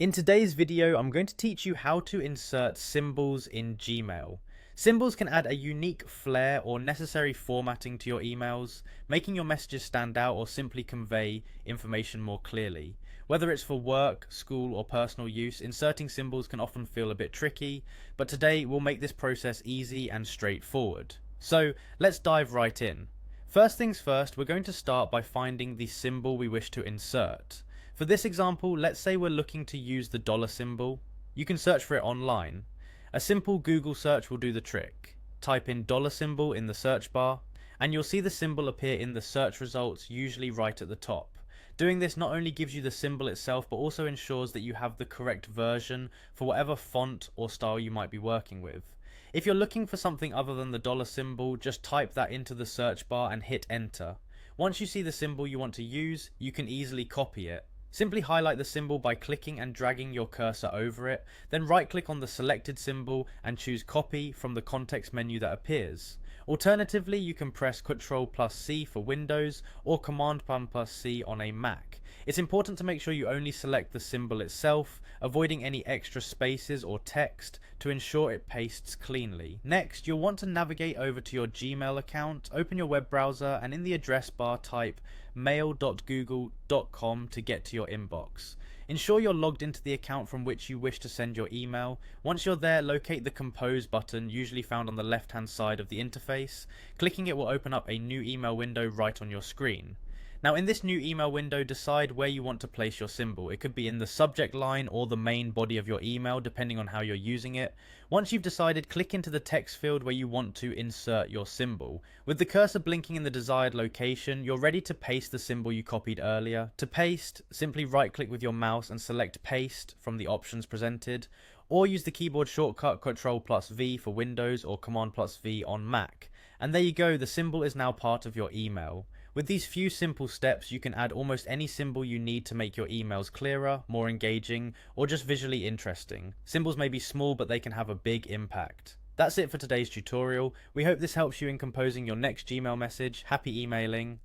In today's video, I'm going to teach you how to insert symbols in Gmail. Symbols can add a unique flair or necessary formatting to your emails, making your messages stand out or simply convey information more clearly. Whether it's for work, school, or personal use, inserting symbols can often feel a bit tricky, but today we'll make this process easy and straightforward. So let's dive right in. First things first, we're going to start by finding the symbol we wish to insert. For this example, let's say we're looking to use the dollar symbol. You can search for it online. A simple Google search will do the trick. Type in dollar symbol in the search bar, and you'll see the symbol appear in the search results, usually right at the top. Doing this not only gives you the symbol itself, but also ensures that you have the correct version for whatever font or style you might be working with. If you're looking for something other than the dollar symbol, just type that into the search bar and hit enter. Once you see the symbol you want to use, you can easily copy it. Simply highlight the symbol by clicking and dragging your cursor over it, then right click on the selected symbol and choose copy from the context menu that appears. Alternatively, you can press Ctrl+C for Windows or Command+C on a Mac. It's important to make sure you only select the symbol itself, avoiding any extra spaces or text to ensure it pastes cleanly. Next, you'll want to navigate over to your Gmail account, open your web browser, and in the address bar type mail.google.com to get to your inbox. Ensure you're logged into the account from which you wish to send your email. Once you're there, locate the Compose button, usually found on the left-hand side of the interface. Clicking it will open up a new email window right on your screen. Now in this new email window, decide where you want to place your symbol. It could be in the subject line or the main body of your email, depending on how you're using it. Once you've decided, click into the text field where you want to insert your symbol. With the cursor blinking in the desired location, you're ready to paste the symbol you copied earlier. To paste, simply right-click with your mouse and select Paste from the options presented, or use the keyboard shortcut Ctrl+V for Windows or Command+V on Mac. And there you go, the symbol is now part of your email. With these few simple steps, you can add almost any symbol you need to make your emails clearer, more engaging, or just visually interesting. Symbols may be small, but they can have a big impact. That's it for today's tutorial. We hope this helps you in composing your next Gmail message. Happy emailing.